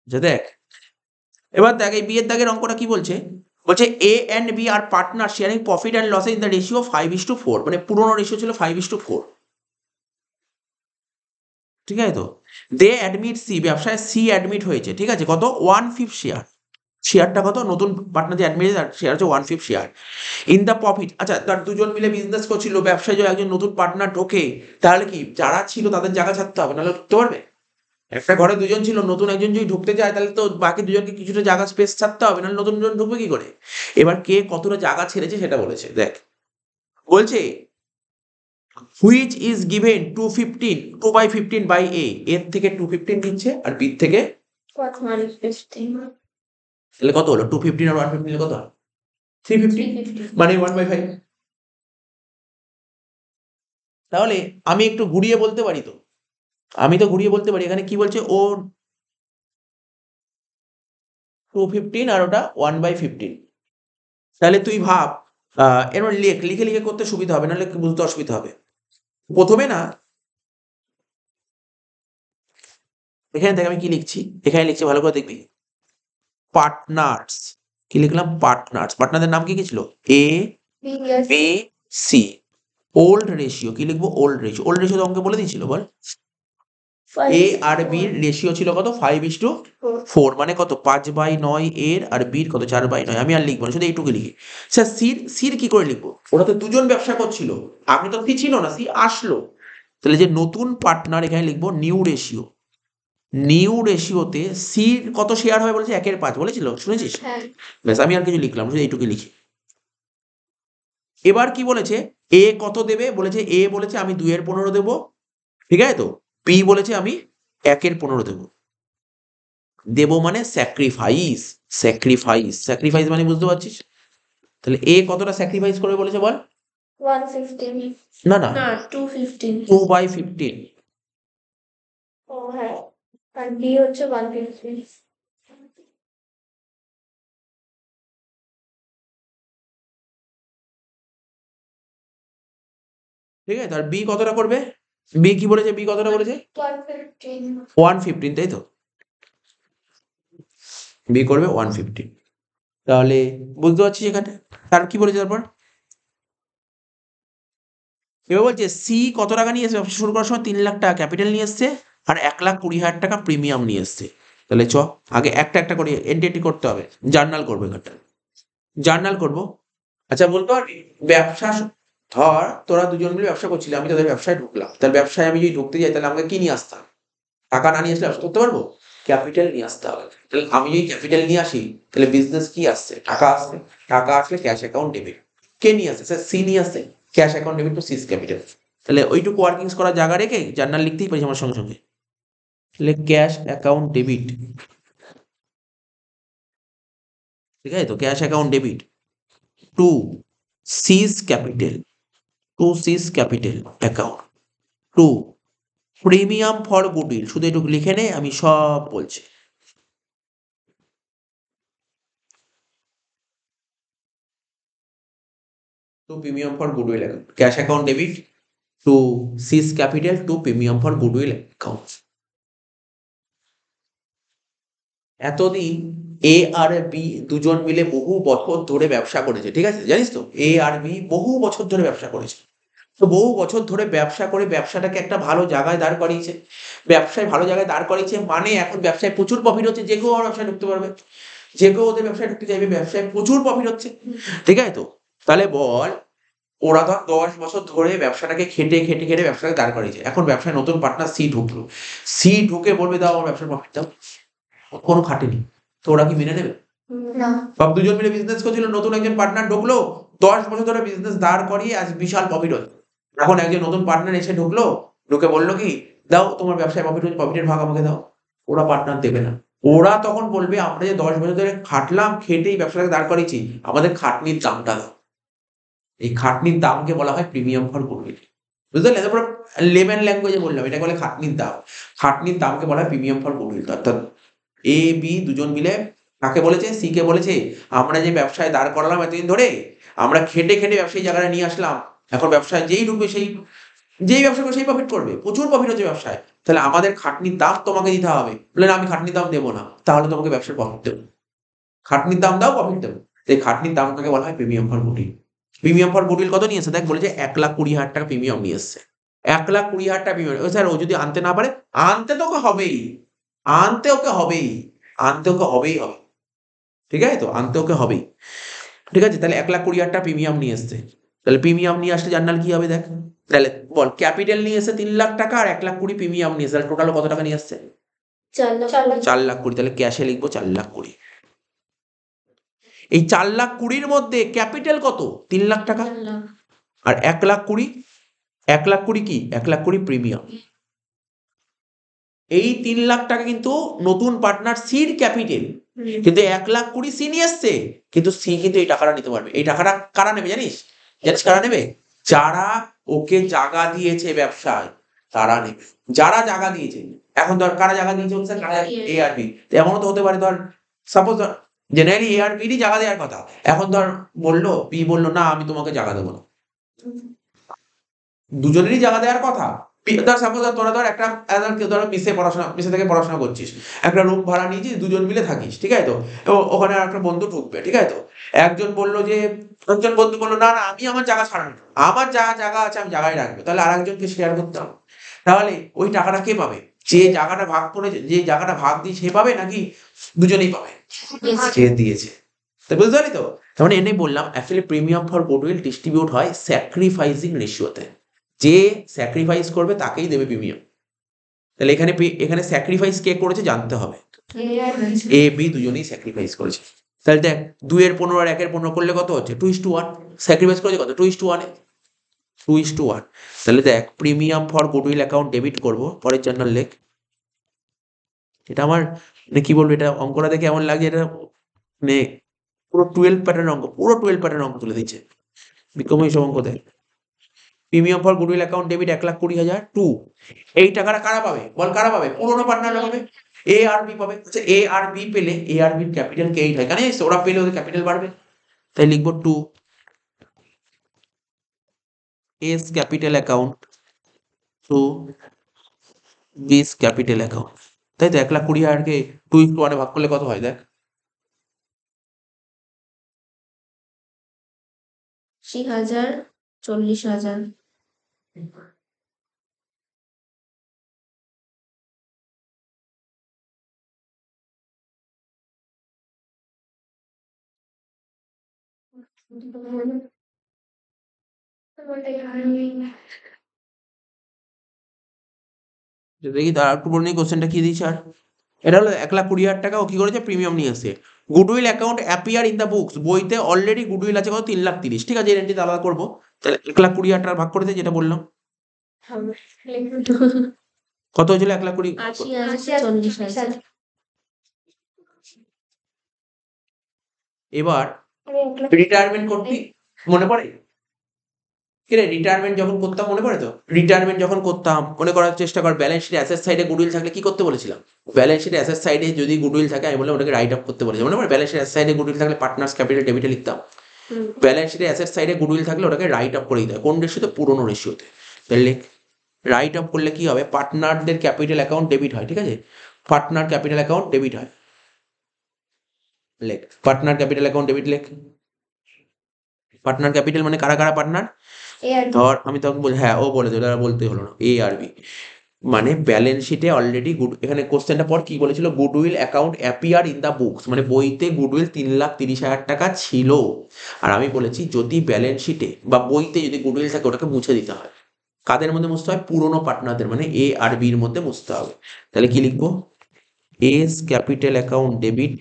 যে দেখ, এবার দেখ এই বি এর দাগের অঙ্কটা কি বলছে, বলছে A and B are partner sharing profit and loss in the ratio 5:4, মানে পুরোনো রেশিও ছিল 5:4, ঠিক আছে তো। দে অ্যাডমিট সি, ব্যবসায় সি অ্যাডমিট হয়েছে, ঠিক আছে, কত 1/5 শেয়ার, শেয়ারটা কত, নতুন পার্টনার যে অ্যাডমিট শেয়ার হচ্ছে 1/5 শেয়ার ইন দ্য প্রফিট। আচ্ছা, তার দুজন মিলে বিজনেস করছিল, ব্যবসায় যদি একজন নতুন পার্টনার ঢোকে তাহলে কি যারা ছিল তাদের জায়গা ছাড়তে হবে, নাহলে ঢুকতে পারবে? একটা ঘরে দুজন ছিল, নতুন একজন যদি ঢুকতে যায় তাহলে তো বাকি দুজনকে কিছুটা জায়গা স্পেস ছাড়তে হবে, নাহলে নতুন জন ঢুকবে কি করে? এবার কে কতটা জায়গা ছেড়েছে সেটা বলেছে, দেখ বলছে হুইচ ইজ গিভেন 215 2/15 বাই এ, এর থেকে 215 দিচ্ছে আর বি থেকে, What 115? তাহলে কত হলো, 215 আর 115 নিলে কত হয়, 350, 350. মানে 1/5। তাহলে আমি একটু ঘুরিয়ে বলতে পারি তো, আমি তো ঘুরিয়ে বলতে পারি, এখানে কি বলছে, ও 215 আর ওটা 1/15, তাহলে তুই ভাব, এবার লিখে লিখে করতে সুবিধা হবে, নাহলে বুঝতে অসুবিধা হবে। প্রথমে না, এখানে দেখ আমি কি লিখছি, এখানে লিখছি ভালো করে দেখবি, পার্টনার্স, কি লিখলাম, পার্টনার্স, পার্টনারদের নাম কি কি ছিল, A Yes. B C, old ratio, কি লিখবো, ওল্ড রেশিও, ওল্ড রেশিও তো অঙ্কে বলে দিয়েছিল, বল এ আর বির রেশিও ছিল কত, 5:4, মানে কত 5/9 এর, আর বির কত 4/9, আমি আর লিখবো না, শুধু এইটুকু লিখি। স্যার সির কি করে লিখবো, ওরা তো দুজন ব্যবসা করছিল, আপনি তো সি ছিল না, সি আসলো, তাহলে যে নতুন পার্টনার, এখানে লিখবো নিউ রেশিও, নিউ রেশিওতে সির কত শেয়ার হয় বলেছে, 1/5 বলেছিল, শুনেছিস? হ্যাঁ। ব্যাস, আমি আর কিছু লিখলাম, শুধু এইটুকু লিখি। এবার কি বলেছে, এ কত দেবে বলেছে, এ বলেছে আমি 2/15 দেবো, ঠিক আছে তো, বি বলেছে আমি 1/15 দেবো, দেবো মানে স্যাক্রিফাইস, স্যাক্রিফাইস মানে বুঝতে পারছিস? তাহলে এ কতটা স্যাক্রিফাইস করবে বলেছে বল, 115. না না, না, 215. 2/15, ও হ্যাঁ, আর বি হচ্ছে 150. ঠিক আছে, আর বি কতটা করবে, বি কি বলেছে, বি কতটা বলেছে 115. 115, তাই তো, বি করবে 115, তাহলে বুঝতে পারছিস এখানে। তার কি বলেছে তারপর, এবার বলছে সি কত টাকা নিয়ে এসছে, ব্যবসা শুরু করার সময় 3 লাখ টাকা ক্যাপিটাল নিয়ে এসছে, আর 1,20,000 টাকা প্রিমিয়াম নিয়ে এসছে। তাহলে চ আগে একটা একটা করে এন্ট্রি করতে হবে, জার্নাল করবে এখানটা, জার্নাল করবো। আচ্ছা বলতে পারবি, ব্যবসা ধর তোরা দুজন মিলে ব্যবসা করছিলি, আমি তোদের ব্যবসায় ঢুকলাম, তাহলে ব্যবসায় আমি যদি ঢুকতে যাই তাহলে আমাকে কি নিয়ে আসতে হবে, টাকা না নিয়ে আসলে ব্যবসা করতে পারবো, ক্যাপিটাল নিয়ে আসতে হবে। তাহলে আমি যদি ক্যাপিটাল নিয়ে আসি তাহলে বিজনেস কি আসছে, টাকা আসছে, টাকা আসলে ক্যাশ অ্যাকাউন্ট ডেবিট, কে নিয়ে আসছে, স্যার সি নিয়ে আসছে, cash account debit to C's capital. তাহলে ওইটুকু ওয়ার্কিংস করার জায়গা রেখে জার্নাল লিখতেই পারি আমার সঙ্গে সঙ্গে, তাহলে ক্যাশ অ্যাকাউন্ট ডেবিট, ঠিক আছে তো, cash account debit to C's capital, to C's capital account, to premium for goodwill, শুধু এটুকু লিখে নে, আমি সব বলছি। To premium for goodwill account, cash account debit to C's capital to premium for goodwill account. এতদিন এ আর বি দুজন মিলে বহু বছর ধরে ব্যবসা করেছে, ঠিক আছে, জানিস তো, এ আর বি বহু বছর ধরে ব্যবসা করেছে, তো বহু বছর ধরে ব্যবসা করে ব্যবসাটাকে একটা ভালো জায়গায় দাঁড় করিয়েছে, ব্যবসায় ভালো জায়গায় দাঁড় করিয়েছে মানে এখন ব্যবসায় প্রচুর প্রফিট হচ্ছে, যে কেউ আমার ব্যবসায় ঢুকতে পারবে, যে কেউ ওদের ব্যবসায় ঢুকতে চাইবে, ব্যবসায় প্রচুর প্রফিট হচ্ছে, ঠিক আছে তো। তাহলে বল, ওরা ধর 10 বছর ধরে ব্যবসাটাকে খেটে খেটে খেটে ব্যবসাটাকে দাঁড় করিয়েছে, এখন ব্যবসায় নতুন পার্টনার সি ঢুকলো, সি ঢুকে বলবে দাও আমার ব্যবসার প্রফিট দাও, কোনো খাটেনি, তো ওরা কি মেনে নেবে? না। সব দুজন মিলে বিজনেস করছিল, নতুন একজন পার্টনার ঢুকলো, 10 বছর ধরে বিজনেস দাঁড় করিয়ে আজ বিশাল প্রফিট হচ্ছে, এখন একজন নতুন পার্টনার এসে ঢুকলো, ঢুকে বললো কি দাও তোমার ব্যবসায় প্রফিট হচ্ছে, প্রফিটের ভাগ আমাকে দাও, ওরা পার্টনার দেবে না, ওরা তখন বলবে আমরা যে 10 বছর ধরে খাটলাম, খেটেই ব্যবসাটাকে দাঁড় করিয়েছি, আমাদের খাটনির দামটা দাও, এই খাটনির দামকে বলা হয় প্রিমিয়াম ফর গুডউইল, বুঝতে পারলে, তারপর লেম্যান ল্যাঙ্গুয়েজে বললাম, এটাকে বলে খাটনির দাম, খাটনির দামকে বলা হয় প্রিমিয়াম ফর গুডউইল। অর্থাৎ এ বি দুজন মিলে কাকে বলেছে, সি কে বলেছে আমরা যে ব্যবসায় দাঁড় করালাম এতদিন ধরে, আমরা খেটে খেটে ব্যবসায়ী জায়গায় নিয়ে আসলাম, এখন ব্যবসায় যেই ঢুকবে সেই যেই ব্যবসা করে সেই প্রফিট করবে, প্রচুর প্রফিট হচ্ছে ব্যবসায়। তাহলে আমাদের খাটনির দাম তোমাকে দিতে হবে। বলে না আমি খাটনির দাম দেবো না, তাহলে তোমাকে ব্যবসার প্রফিট দেবো। খাটনির দাম দাও, প্রফিট দেবো। এই খাটনির দামটাকে বলা হয় premium for goodwill. Premium for goodwill কত নিয়ে এসছে দেখ, বলেছে 1,20,000 টাকা প্রিমিয়াম নিয়ে এসছে। 1,20,000 টাকা প্রিমিয়াম। ও স্যার ও যদি আনতে না পারে, আনতে তো ওকে হবেই, আনতে ওকে হবেই, আনতে ওকে হবেই হবে। ঠিক আছে তো, আনতে ওকে হবেই। ঠিক আছে, তাহলে 1,20,000 টাকা প্রিমিয়াম নিয়ে এসছে। তাহলে প্রিমিয়াম নিয়ে আসলে জার্নাল কি হবে দেখ, তাহলে বল ক্যাপিটাল নিয়ে এসে 3,00,000 টাকা আর 1,20,000 প্রিমিয়াম নিয়ে এসে, তাহলে টোটাল কত টাকা নিয়ে আসছে? 4,20,000। তাহলে ক্যাশে লিখবো 4,20,000। এই 4,20,000 মধ্যে ক্যাপিটাল কত? 3,00,000 টাকা। আর 1,20,000, 1,20,000 কি? 1,20,000 প্রিমিয়াম। এই 3,00,000 টাকা কিন্তু নতুন পার্টনার সির ক্যাপিটাল, কিন্তু 1,20,000 সি নিয়ে এসছে, কিন্তু সি কিন্তু এই টাকাটা নিতে পারবে। এই টাকাটা কারা নেবে জানিস? জানিস কারা নেবে? যারা ওকে জায়গা দিয়েছে ব্যবসায়, তারা নেবে। যারা জায়গা দিয়েছে, এখন ধর কারা জায়গা দিয়েছে বলছে, কারা? এ আর বি। এমনও তো হতে পারে, ধর সাপোজ ধর জেনারেলি এ আর বিরই জায়গা দেওয়ার কথা, এখন ধর বললো বি বললো না আমি তোমাকে জায়গা দেবো না, দুজনেরই জায়গা দেওয়ার কথা। ধর সাপোজ তোরা ধর একটা ধর মিশে থেকে পড়াশোনা করছিস, একটা রুম ভাড়া নিয়েছিস, দুজন মিলে থাকিস, ঠিক আছে তো? এবং ওখানে একটা বন্ধু ঢুকবে, ঠিক আছে তো? একজন বললো যে, একজন বন্ধু বললো না না আমি আমার জায়গা ছাড়ানো, আমার যা জায়গা আছে আমি জায়গায় রাখবো, তাহলে আরেকজনকে শেয়ার করতে হবে। তাহলে ওই টাকাটা কে পাবে? যে জায়গাটা ভাগ করে, যে জায়গাটা ভাগ দিয়ে সে পাবে, নাকি দুজনেই পাবে? যে দিয়েছে। তো বুঝতে পারলি তো? তার মানে এনেই বললাম actually premium for goodwill distribute হয় স্যাক্রিফাইসিং রেশিওতে। যে স্যাক্রিফাইস করবে তাকেই দেবে প্রিমিয়াম। তাহলে এখানে এখানে স্যাক্রিফাইস কে করেছে জানতে হবে। এ বি দুজনেই স্যাক্রিফাইস করেছে। তাহলে দেখ 2 এর 15 আর 1 এর 15 করলে কত হচ্ছে? 2:1। স্যাক্রিফাইস করেছে কত? 2:1 এ। 2:1। তাহলে দেখ premium for goodwill account debit করব, পরের জার্নাল লেখ। এটা আমার মানে কি বলবো, এটা অঙ্কটা দেখে এমন লাগে, এটা মানে পুরো 12 প্যাটার্ন অঙ্ক, পুরো 12 প্যাটার্ন অঙ্ক তুলে দিচ্ছে। বিক্রম এইসব অঙ্ক দেয়। Premium for goodwill account debit 1,20,000 to. এই টাকাটা কারা পাবে বল? কারা পাবে? পুরোনো পার্টনাররা পাবে। এ আর বি পাবে। আচ্ছা এ আর বি পেলে, এ আর বির ক্যাপিটাল কে 8 হয়, কেন জানিস? ওরা পেলে ওদের ক্যাপিটাল বাড়বে। তাই লিখবো to A's capital account to B's capital account. তাই তো 1,20,000 কে 2:1 ভাগ করলে কত হয় দেখ? 80,000, 40,000। দেখি তার একটু বলে নিই কোশ্চেনটা কি দিয়েছে। আর এটা হলো 1,20,000 টাকা ও কি করেছে? প্রিমিয়াম নিয়ে এসে। Goodwill account appear in the books, বইতে অলরেডি গুডউইল আছে কত? 3,30,000। ঠিক আছে, এই এন্ট্রিতে আলাদা করবো। তাহলে 1,20,000 টাকা ভাগ করে দে, যেটা বললাম। কত হয়েছিল? 1,20,000। 80,000, 40,000। এবার রিটায়ারমেন্ট করতি, মনে পড়ে? কি রে, রিটায়ারমেন্ট যখন করতাম মনে পড়ে তো? রিটায়ারমেন্ট যখন করতাম মনে করার চেষ্টা কর, ব্যালেন্স শিটে অ্যাসেট সাইডে গুডউইল থাকলে কি করতে বলেছিলাম? ব্যালেন্স শিটে অ্যাসেট সাইডে যদি গুডউইল থাকে আমি বললাম ওটাকে রাইট আপ করতে বলেছি, মনে পড়ে? ব্যালেন্স শিটে অ্যাসেট সাইডে গুডউইল থাকলে পার্টনার্স ক্যাপিটাল ডেবিটে লিখতাম। ব্যালেন্স শিটে অ্যাসেট সাইডে গুডউইল থাকলে ওটাকে রাইট আপ করে দিতে হয়। কোন রেশিওতে? পুরোনো রেশিওতে। তাহলে রাইট আপ করলে কি হবে? পার্টনারদের ক্যাপিটাল অ্যাকাউন্ট ডেবিট হয়, ঠিক আছে? পার্টনার ক্যাপিটাল অ্যাকাউন্ট ডেবিট হয়। লেখ পার্টনার ক্যাপিটাল অ্যাকাউন্ট ডেবিট লেখ। পার্টনার ক্যাপিটাল মানে কারা কারা পার্টনার? ধর আমি তখন বলি, হ্যাঁ ও বলেছে, ওটা আর বলতে হলো না, এ আর বি। মানে ব্যালেন্স শিটে অলরেডি এখানে কোশ্চেনটা পর কি বলেছিল? Goodwill account appear in the books, মানে বইতে গুডউইল 3,30,000 টাকা ছিল। আর আমি বলেছি যদি ব্যালেন্স শিটে বা বইতে যদি গুডউইল থাকে ওটাকে মুছে দিতে হয়। কাদের মধ্যে মুছতে হয়? পুরোনো পার্টনারদের, মানে এ আর বির মধ্যে মুছতে হবে। তাহলে কি লিখবো? A's capital account debit,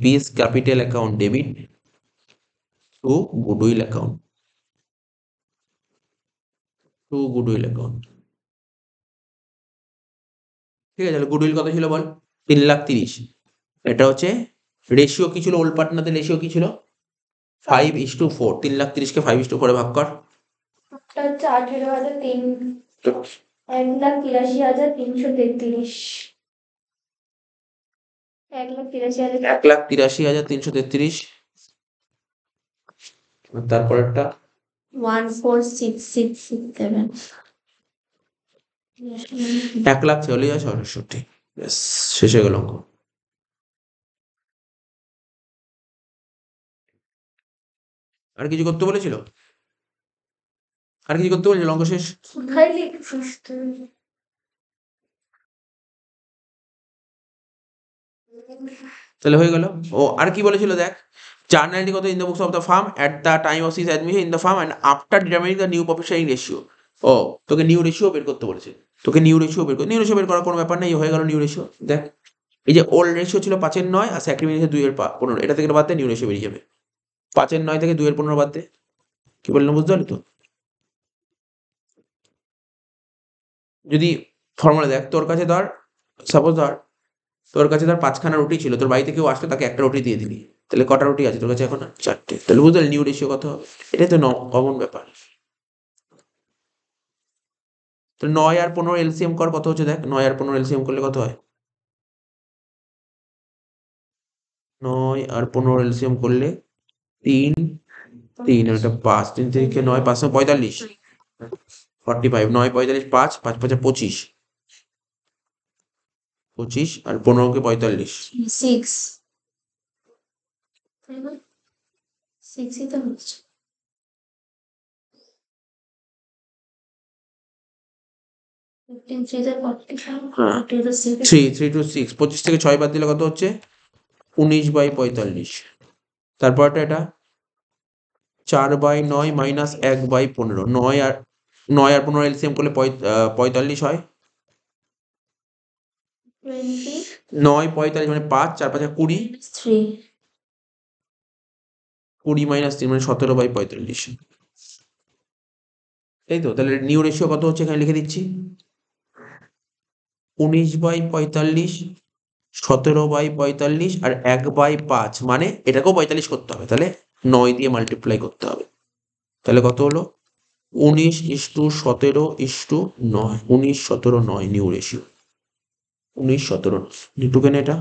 B's capital account debit to goodwill account, to goodwill account. ঠিক আছে, তাহলে গুডউইল কত ছিল বল? 3,30,000। এটা হচ্ছে রেশিও কি ছিল? ওল্ড পার্টনারদের রেশিও কি ছিল? 5:4। 3,30,000 কে 5:4 ভাগ কর। হচ্ছে 18,003, 1,83,333। 1,83,000। 1,83,333 আর তারপরেরটা 14667 1,46,67। ব্যাস, শেষ হয়ে গেল অঙ্ক। আর কিছু করতে বলেছিল? আর কিছু করতে বলেছিল? অঙ্ক শেষ। কোথায় লিখছিস তুই? তাহলে হয়ে গেল। ও আর কি বলেছিল দেখ, জার্নালিটি কত in the books of the firm at the time of his admission in the firm and after determining the new profit sharing ratio. ও তোকে নিউ রেশিও বের করতে বলেছে, নিউ রেশিও বের করার কোনো ব্যাপার নেই, হয়ে গেল নিউ রেশিও। দেখ এই যে ওল্ড রেশিও ছিল 5/9 আর স্যাক্রিফাইস 2/15, এটা থেকে বাদ দে, নিউ রেশিও বেরিয়ে যাবে। 5/9 থেকে 2/15 বাদ দে। কি বললাম বুঝতে পারলি তো? যদি ফর্মুলা দেখ, তোর কাছে ধর, সাপোজ ধর তোর কাছে ধর 5খানা রুটি ছিল, তোর বাড়িতে কেউ আসলে তাকে একটা রুটি দিয়ে দিলি, তাহলে কটা রুটি আছে তোর কাছে এখন? 4টে। তাহলে বুঝতে পারলি নিউ রেশিও কত হবে? এটাই তো কমন ব্যাপার। তো 9 আর 15 এলসিএম কর, কত হচ্ছে দেখ। 9 আর 15 এলসিএম করলে কত হয়? 9 আর 15 এলসিএম করলে 3 3 আর একটা 5, 3 থেকে 9, 5 45, 45, 9 45, 5 5 5 25, 25 আর 15 কে 45। 6 তাই না? 6ই তো হচ্ছে। 15 3 তে 45, হ্যাঁ 40 to 6 3 to 6, 25 থেকে 6 বাদ দিলে কত হচ্ছে? 19/45। তারপরটা এটা 4/9 মাইনাস 1/15। 9 আর 15 এলসিএম করলে 45 হয়। 20 9 45 মানে 5, 4 5 20, minus 3 20 মাইনাস 3 মানে 17/45। তাই তো? তাহলে নিউ রেশিও কত হচ্ছে এখানে লিখে দিচ্ছি, 19/45, 17/45 আর 1/5, মানে এটাকেও 45 করতে হবে, তাহলে 9 দিয়ে মাল্টিপ্লাই করতে হবে। তাহলে কত হলো? 19:17:9, 19:17:9 নিউ রেশিও। 19:17 নিটুকেন এটা।